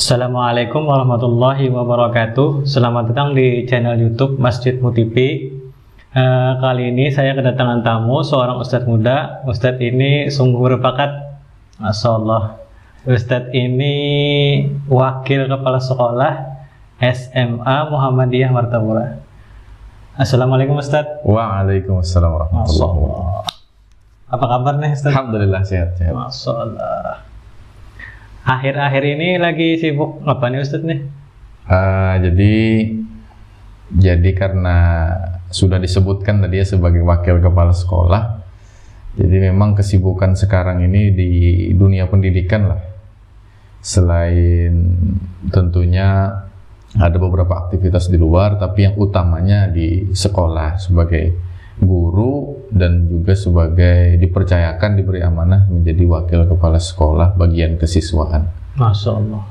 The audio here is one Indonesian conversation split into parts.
Assalamualaikum warahmatullahi wabarakatuh. Selamat datang di channel YouTube Masjid Mutipi. Kali ini saya kedatangan tamu, seorang ustadz muda. Ustadz ini sungguh berbakat, Masya Allah. Ustadz ini wakil kepala sekolah SMA Muhammadiyah Martapura. Assalamualaikum Ustadz. Waalaikumsalam warahmatullahi wabarakatuh. Apa kabar nih Ustadz? Alhamdulillah sehat. Masya Allah. Akhir-akhir ini lagi sibuk apa nih Ustadz nih? Jadi karena sudah disebutkan tadi ya sebagai wakil kepala sekolah, jadi memang kesibukan sekarang ini di dunia pendidikan lah. Selain tentunya ada beberapa aktivitas di luar, tapi yang utamanya di sekolah sebagai guru dan juga sebagai dipercayakan, diberi amanah menjadi wakil kepala sekolah bagian kesiswaan. Masya Allah.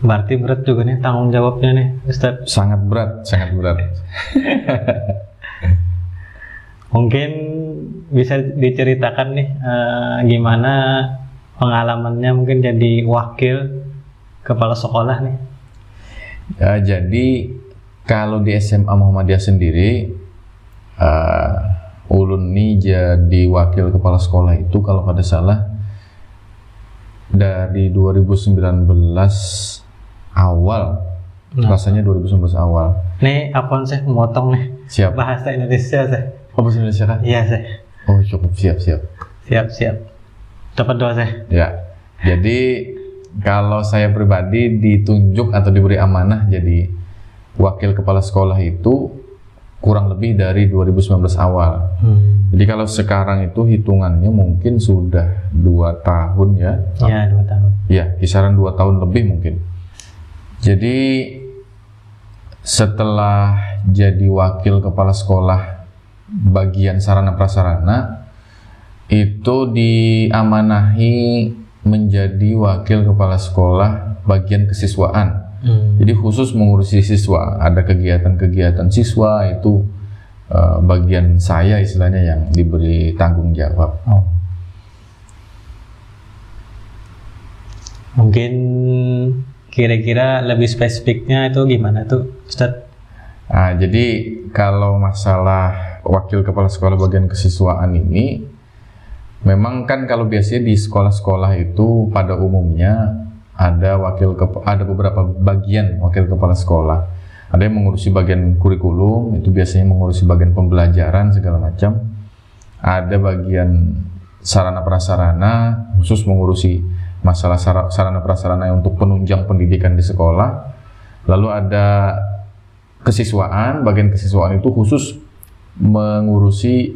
Berarti berat juga nih tanggung jawabnya nih Ustadz. Sangat berat, sangat berat. Mungkin bisa diceritakan nih gimana pengalamannya mungkin jadi wakil kepala sekolah nih. Jadi kalau di SMA Muhammadiyah sendiri, ulun nih jadi wakil kepala sekolah itu kalau kada salah dari 2019 awal. Rasanya 2019 awal. Nih apa sih memotong nih? Siap. Bahasa Indonesia sih. Oh, bahasa Indonesia kan? Iya sih. Oh, cukup, siap. Siap. Dapat doa sih. Ya. Jadi kalau saya pribadi ditunjuk atau diberi amanah jadi wakil kepala sekolah itu kurang lebih dari 2019 awal. Jadi kalau sekarang itu hitungannya mungkin sudah 2 tahun ya. Iya, 2 tahun. Ya, kisaran 2 tahun lebih mungkin. Jadi setelah jadi wakil kepala sekolah bagian sarana prasarana, itu diamanahi menjadi wakil kepala sekolah bagian kesiswaan. Jadi khusus mengurusi siswa, ada kegiatan-kegiatan siswa itu bagian saya istilahnya yang diberi tanggung jawab. Oh. Mungkin kira-kira lebih spesifiknya itu gimana tuh Ustadz? Jadi kalau masalah wakil kepala sekolah bagian kesiswaan ini, memang kan kalau biasanya di sekolah-sekolah itu pada umumnya ada beberapa bagian wakil kepala sekolah. Ada yang mengurusi bagian kurikulum, itu biasanya mengurusi bagian pembelajaran segala macam. Ada bagian sarana prasarana, khusus mengurusi masalah sarana prasarana untuk penunjang pendidikan di sekolah. Lalu ada kesiswaan, bagian kesiswaan itu khusus mengurusi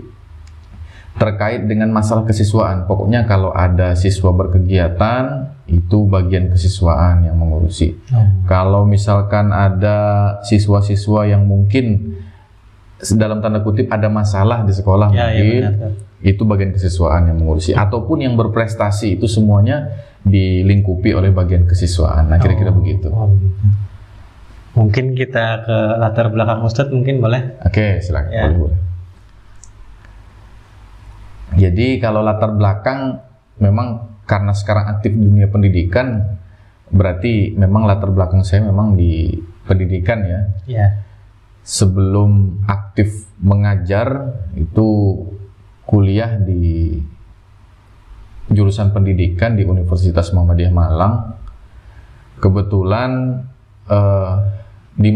terkait dengan masalah kesiswaan. Pokoknya kalau ada siswa berkegiatan, itu bagian kesiswaan yang mengurusi. Kalau misalkan ada siswa-siswa yang mungkin dalam tanda kutip ada masalah di sekolah, mungkin itu bagian kesiswaan yang mengurusi. Ataupun yang berprestasi, itu semuanya dilingkupi oleh bagian kesiswaan. Nah, kira-kira begitu. Begitu. Mungkin kita ke latar belakang Ustadz, mungkin boleh? Oke, silakan. Ya. Boleh. Jadi kalau latar belakang, memang karena sekarang aktif di dunia pendidikan, berarti memang latar belakang saya memang di pendidikan ya. Iya. Sebelum aktif mengajar, itu kuliah di jurusan pendidikan di Universitas Muhammadiyah Malang. Kebetulan di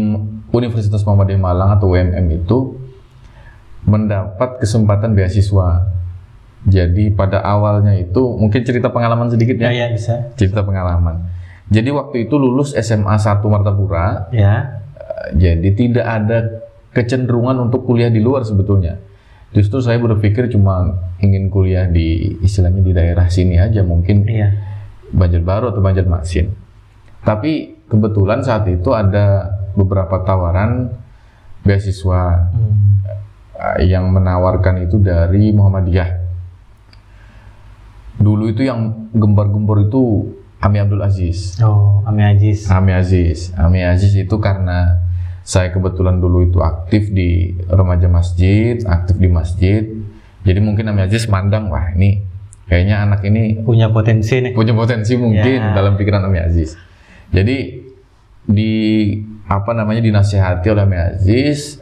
Universitas Muhammadiyah Malang atau UMM itu mendapat kesempatan beasiswa. Jadi pada awalnya itu, mungkin cerita pengalaman sedikit ya? Iya, bisa. Cerita pengalaman. Jadi waktu itu lulus SMA 1 Martapura, Ya. jadi tidak ada kecenderungan untuk kuliah di luar sebetulnya. Justru saya berpikir cuma ingin kuliah di, istilahnya di daerah sini aja, mungkin Banjarbaru atau Banjarmasin. Tapi kebetulan saat itu ada beberapa tawaran beasiswa yang menawarkan itu dari Muhammadiyah. Dulu itu yang gembar-gembor itu Ami Abdul Aziz. Oh, Ami Aziz. Ami Aziz itu karena saya kebetulan dulu itu aktif di remaja masjid, aktif di masjid. Jadi mungkin Ami Aziz mandang, wah ini kayaknya anak ini punya potensi nih. Punya potensi mungkin dalam pikiran Ami Aziz. Jadi dinasihati oleh Mbak Aziz,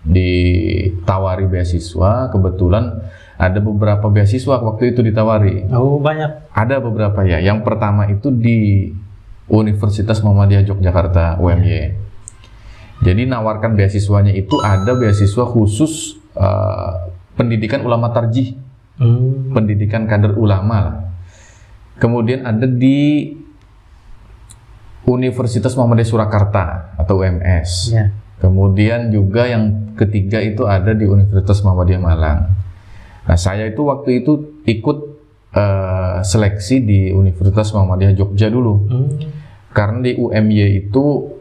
ditawari beasiswa. Kebetulan ada beberapa beasiswa waktu itu ditawari. Oh, banyak. Ada beberapa ya. Yang pertama itu di Universitas Muhammadiyah Yogyakarta, UMY. Jadi nawarkan beasiswanya itu ada beasiswa khusus pendidikan ulama tarjih, pendidikan kader ulama lah. Kemudian ada di Universitas Muhammadiyah Surakarta atau UMS. Ya. Kemudian juga yang ketiga itu ada di Universitas Muhammadiyah Malang. Nah, saya itu waktu itu ikut seleksi di Universitas Muhammadiyah Jogja dulu. Karena di UMY itu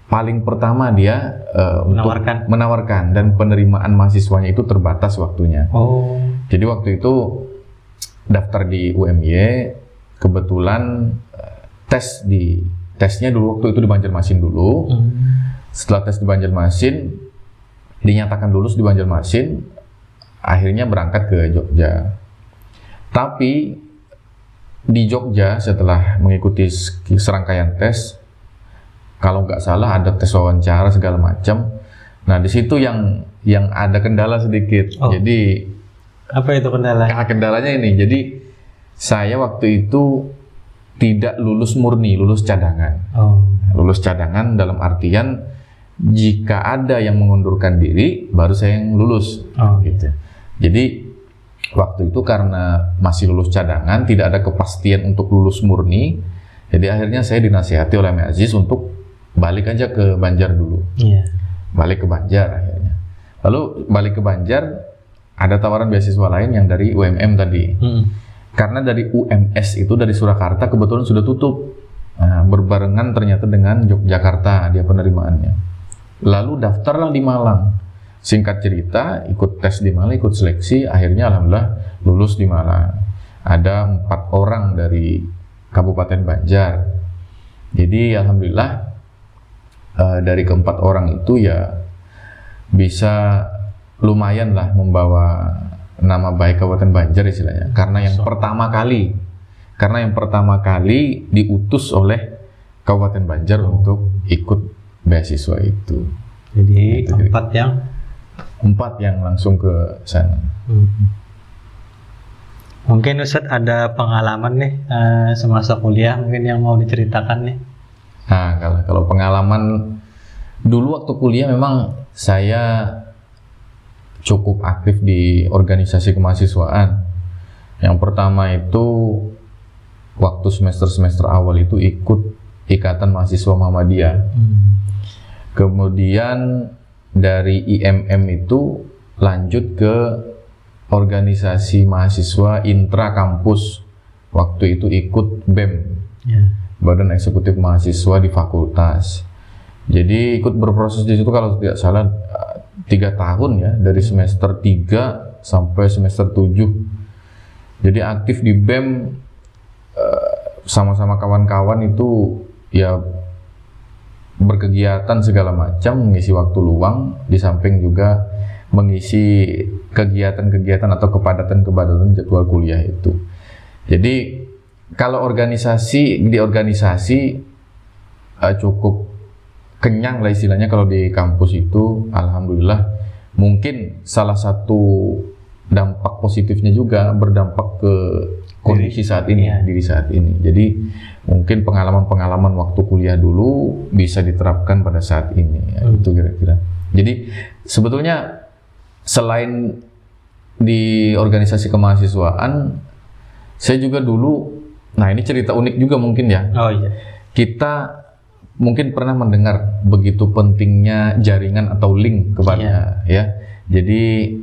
paling pertama dia menawarkan dan penerimaan mahasiswanya itu terbatas waktunya. Oh. Jadi waktu itu daftar di UMY, kebetulan tesnya dulu waktu itu di Banjarmasin dulu. Setelah tes di Banjarmasin, dinyatakan lulus di Banjarmasin, akhirnya berangkat ke Jogja. Tapi di Jogja setelah mengikuti serangkaian tes, kalau nggak salah ada tes wawancara segala macam. Nah, di situ yang ada kendala sedikit. Oh. Jadi apa itu kendala? Kendalanya ini. Jadi saya waktu itu tidak lulus murni, lulus cadangan. Oh. Lulus cadangan dalam artian jika ada yang mengundurkan diri, baru saya yang lulus. Oh. Gitu. Jadi waktu itu karena masih lulus cadangan, tidak ada kepastian untuk lulus murni. Jadi akhirnya saya dinasihati oleh Mbak Aziz untuk balik aja ke Banjar dulu. Balik ke Banjar akhirnya. Lalu balik ke Banjar, ada tawaran beasiswa lain yang dari UMM tadi. Karena dari UMS itu dari Surakarta kebetulan sudah tutup. Nah, berbarengan ternyata dengan Yogyakarta dia penerimaannya. Lalu daftarlah di Malang. Singkat cerita, ikut tes di Malang, ikut seleksi, akhirnya alhamdulillah lulus di Malang. Ada 4 orang dari Kabupaten Banjar. Jadi alhamdulillah dari keempat orang itu ya bisa lumayan lah membawa nama baik Kabupaten Banjar istilahnya. Karena yang pertama kali diutus oleh Kabupaten Banjar untuk ikut beasiswa itu. Jadi empat yang langsung ke sana. Mungkin Ustadz ada pengalaman nih semasa kuliah mungkin yang mau diceritakan nih. Nah, kalau pengalaman dulu waktu kuliah memang saya cukup aktif di organisasi kemahasiswaan. Yang pertama itu waktu semester awal itu ikut Ikatan Mahasiswa Muhammadiyah. Kemudian dari IMM itu lanjut ke organisasi mahasiswa intra kampus. Waktu itu ikut BEM. Badan Eksekutif Mahasiswa di fakultas. Jadi ikut berproses di situ kalau tidak salah 3 tahun ya, dari semester 3 sampai semester 7. Jadi aktif di BEM sama-sama kawan-kawan itu ya berkegiatan segala macam, mengisi waktu luang, di samping juga mengisi kegiatan-kegiatan atau kepadatan jadwal kuliah itu. Jadi kalau di organisasi cukup kenyang lah istilahnya kalau di kampus itu. Alhamdulillah, mungkin salah satu dampak positifnya juga berdampak ke kondisi saat ini, diri saat ini. Jadi mungkin pengalaman-pengalaman waktu kuliah dulu bisa diterapkan pada saat ini ya, itu kira-kira. Jadi sebetulnya selain di organisasi kemahasiswaan, saya juga dulu, nah ini cerita unik juga mungkin ya. Oh iya. Kita mungkin pernah mendengar begitu pentingnya jaringan atau link kepada ya. Jadi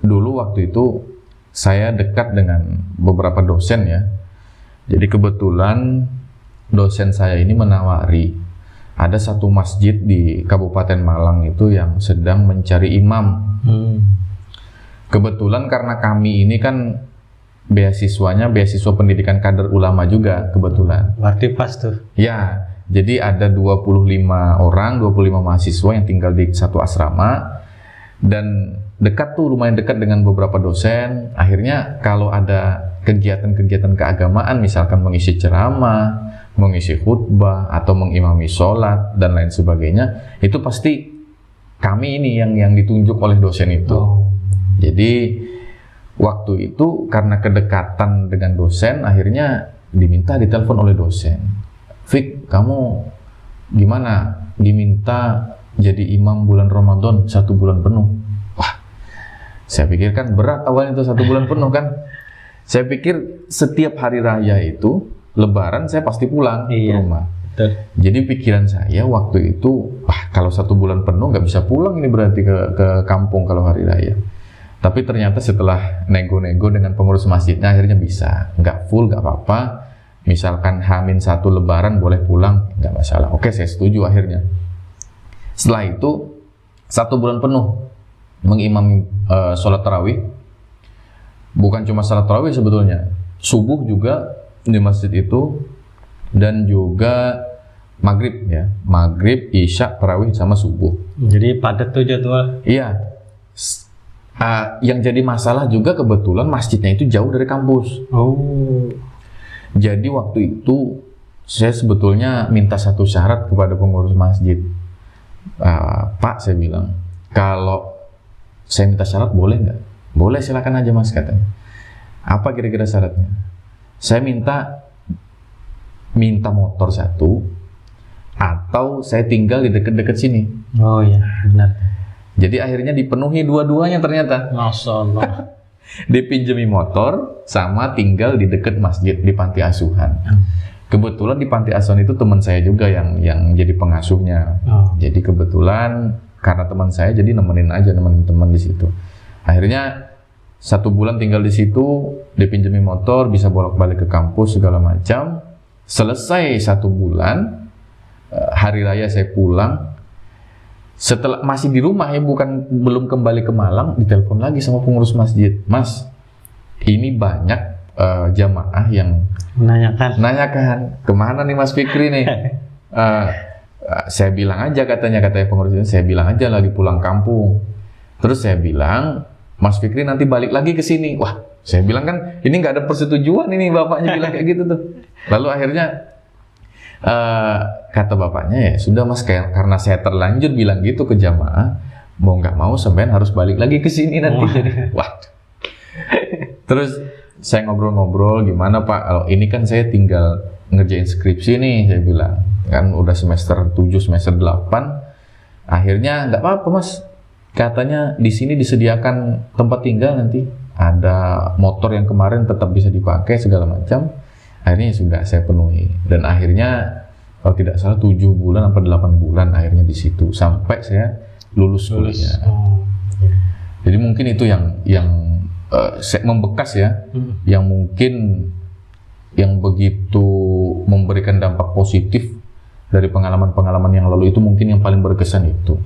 dulu waktu itu saya dekat dengan beberapa dosen ya. Jadi kebetulan dosen saya ini menawari ada satu masjid di Kabupaten Malang itu yang sedang mencari imam. Kebetulan karena kami ini kan beasiswanya beasiswa pendidikan kader ulama juga kebetulan. Berarti pas tuh. Ya, jadi ada 25 mahasiswa yang tinggal di satu asrama dan lumayan dekat dengan beberapa dosen. Akhirnya kalau ada kegiatan-kegiatan keagamaan, misalkan mengisi ceramah, mengisi khutbah atau mengimami sholat dan lain sebagainya, itu pasti kami ini yang ditunjuk oleh dosen itu. Jadi waktu itu karena kedekatan dengan dosen, akhirnya diminta ditelepon oleh dosen. Fik, kamu gimana? Diminta jadi imam bulan Ramadan 1 bulan penuh. Wah, saya pikir kan berat awalnya itu 1 bulan penuh kan. Saya pikir setiap hari raya itu, Lebaran saya pasti pulang ke rumah. Betul. Jadi pikiran saya waktu itu, wah kalau 1 bulan penuh nggak bisa pulang ini berarti ke kampung kalau hari raya. Tapi ternyata setelah nego-nego dengan pengurus masjidnya akhirnya bisa, nggak full nggak apa-apa. Misalkan H-1 Lebaran boleh pulang, nggak masalah. Oke, saya setuju akhirnya. Setelah itu 1 bulan penuh mengimami sholat tarawih. Bukan cuma sholat tarawih sebetulnya, subuh juga di masjid itu, dan juga maghrib ya, maghrib, isya, tarawih sama subuh. Jadi padat tuh jadwal. Iya. Yang jadi masalah juga kebetulan masjidnya itu jauh dari kampus. Jadi waktu itu saya sebetulnya minta satu syarat kepada pengurus masjid. Pak, saya bilang, kalau saya minta syarat boleh nggak? Boleh, silakan aja mas, katanya. Apa kira-kira syaratnya? Saya minta motor 1, atau saya tinggal di dekat-dekat sini. Oh iya, benar. Jadi akhirnya dipenuhi dua-duanya ternyata. Masya Allah. Dipinjemi motor sama tinggal di dekat masjid di panti asuhan. Kebetulan di panti asuhan itu teman saya juga yang jadi pengasuhnya. Jadi kebetulan karena teman saya jadi nemenin teman di situ. Akhirnya 1 bulan tinggal di situ, dipinjemi motor, bisa bolak-balik ke kampus segala macam. Selesai 1 bulan, hari raya saya pulang. Setelah masih di rumah ya, belum kembali ke Malang, ditelepon lagi sama pengurus masjid. Mas, ini banyak jamaah yang menanyakan kemana nih Mas Fikri nih. Saya bilang aja katanya pengurus itu, saya bilang aja lagi pulang kampung. Terus saya bilang, Mas Fikri nanti balik lagi ke sini. Wah, saya bilang kan ini nggak ada persetujuan ini, bapaknya bilang kayak gitu tuh. Lalu akhirnya kata bapaknya, ya sudah mas, karena saya terlanjur bilang gitu ke jamaah, mau nggak mau sampean harus balik lagi ke sini nanti. Jadi, Terus saya ngobrol-ngobrol, gimana Pak, kalau ini kan saya tinggal ngerjain skripsi nih, saya bilang kan udah semester 7, semester 8. Akhirnya nggak apa-apa mas, katanya di sini disediakan tempat tinggal, nanti ada motor yang kemarin tetap bisa dipakai segala macam. Akhirnya sudah saya penuhi, dan akhirnya kalau tidak salah 7 bulan atau 8 bulan akhirnya di situ sampai saya lulus kuliah. Jadi mungkin itu yang membekas ya, yang mungkin yang begitu memberikan dampak positif dari pengalaman-pengalaman yang lalu itu, mungkin yang paling berkesan itu.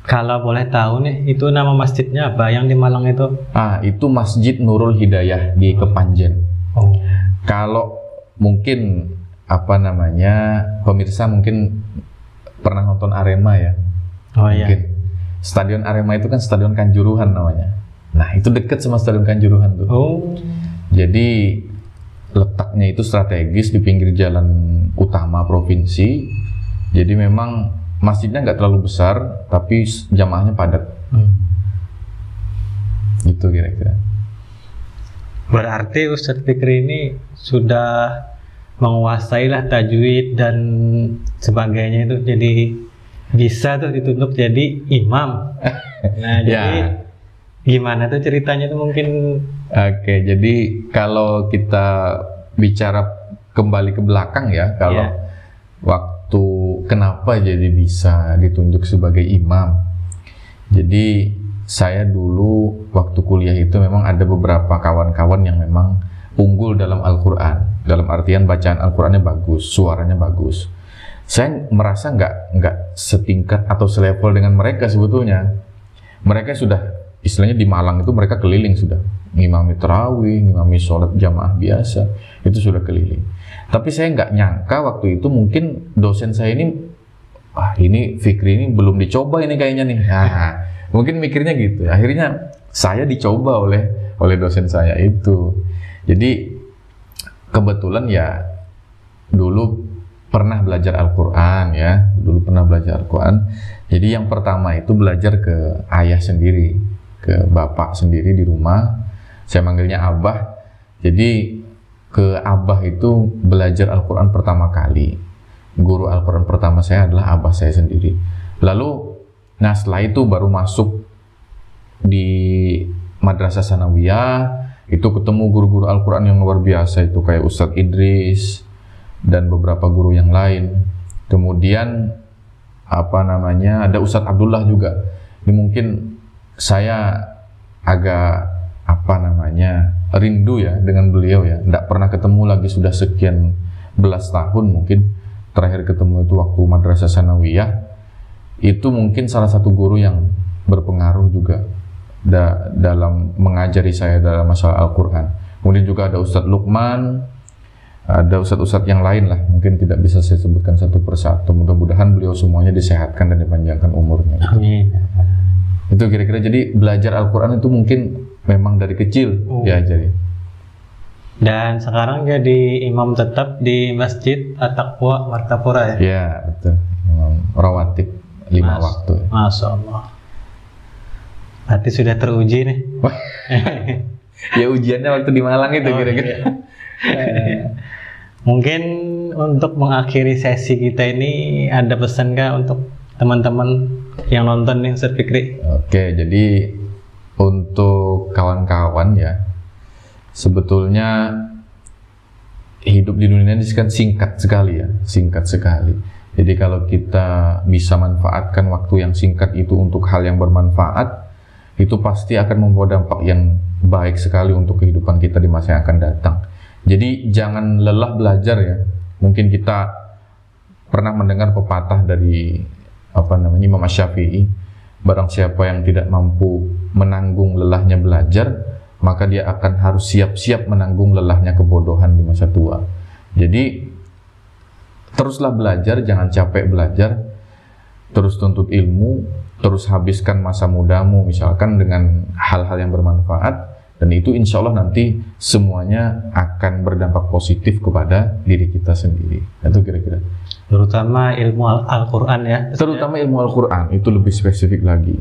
Kalau boleh tahu nih, itu nama masjidnya apa yang di Malang itu? Itu Masjid Nurul Hidayah di Kepanjen. Kalau mungkin pemirsa mungkin pernah nonton Arema ya. Mungkin. Iya. Stadion Arema itu kan Stadion Kanjuruhan namanya. Nah, itu dekat sama Stadion Kanjuruhan tuh. Jadi letaknya itu strategis di pinggir jalan utama provinsi. Jadi memang masjidnya nggak terlalu besar, tapi jamaahnya padat. Gitu kira-kira. Berarti Ustadz Fikri ini sudah menguasai lah tajwid dan sebagainya itu, jadi bisa tuh ditunjuk jadi imam. Nah, jadi gimana tuh ceritanya tuh mungkin? Oke, jadi kalau kita bicara kembali ke belakang ya, kalau waktu kenapa jadi bisa ditunjuk sebagai imam. Jadi saya dulu waktu kuliah itu memang ada beberapa kawan-kawan yang memang unggul dalam Al-Quran, dalam artian bacaan Al-Qurannya bagus, suaranya bagus. Saya merasa nggak setingkat atau selevel dengan mereka sebetulnya. Mereka sudah, istilahnya di Malang itu mereka keliling sudah, ngimami tarawih, ngimami sholat jamaah biasa, itu sudah keliling. Tapi saya nggak nyangka waktu itu mungkin dosen saya ini, ini Fikri ini belum dicoba ini kayaknya nih. Mungkin mikirnya gitu. Akhirnya saya dicoba oleh dosen saya itu. Jadi kebetulan ya dulu pernah belajar Al-Quran ya, Jadi yang pertama itu belajar ke ayah sendiri, ke bapak sendiri di rumah. Saya manggilnya Abah. Jadi ke Abah itu belajar Al-Quran pertama kali. Guru Al-Quran pertama saya adalah Abah saya sendiri. Lalu, setelah itu baru masuk di Madrasah Sanawiyah. Itu ketemu guru-guru Al-Quran yang luar biasa itu kayak Ustadz Idris dan beberapa guru yang lain. Kemudian ada Ustadz Abdullah juga. Ini mungkin saya agak rindu ya dengan beliau ya. Tidak pernah ketemu lagi sudah sekian belas tahun mungkin. Terakhir ketemu itu waktu Madrasah Sanawiyah. Itu mungkin salah satu guru yang berpengaruh juga dalam mengajari saya dalam masalah Al-Quran. Kemudian juga ada Ustadz Lukman, ada Ustadz-Ustadz yang lain lah, mungkin tidak bisa saya sebutkan satu persatu. Mudah-mudahan beliau semuanya disehatkan dan dipanjangkan umurnya. Amin. Itu kira-kira, jadi belajar Al-Quran itu mungkin memang dari kecil diajari. Dan sekarang jadi imam tetap di Masjid At-Taqwa Martapura ya? Ya, betul. Imam rawatib 5 waktu. Masya Allah. Berarti sudah teruji nih. Ya ujiannya waktu di Malang itu kira-kira. Mungkin untuk mengakhiri sesi kita ini ada pesan nggak untuk teman-teman yang nonton nih Ustadz Fikri? Oke, jadi untuk kawan-kawan ya, sebetulnya hidup di dunia ini kan singkat sekali ya, singkat sekali. Jadi kalau kita bisa manfaatkan waktu yang singkat itu untuk hal yang bermanfaat, itu pasti akan membawa dampak yang baik sekali untuk kehidupan kita di masa yang akan datang. Jadi jangan lelah belajar ya. Mungkin kita pernah mendengar pepatah dari Imam Asy-Syafi'i, barang siapa yang tidak mampu menanggung lelahnya belajar, maka dia akan harus siap-siap menanggung lelahnya kebodohan di masa tua. Jadi teruslah belajar, jangan capek belajar, terus tuntut ilmu, terus habiskan masa mudamu misalkan dengan hal-hal yang bermanfaat, dan itu insya Allah nanti semuanya akan berdampak positif kepada diri kita sendiri. Itu kira-kira. Terutama ilmu Al-Quran ya. Terutama ilmu Al-Quran, itu lebih spesifik lagi.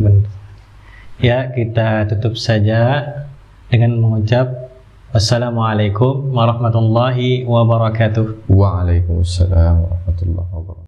Ya, kita tutup saja dengan mengucap Wassalamualaikum warahmatullahi wabarakatuh. Waalaikumsalam warahmatullahi wabarakatuh.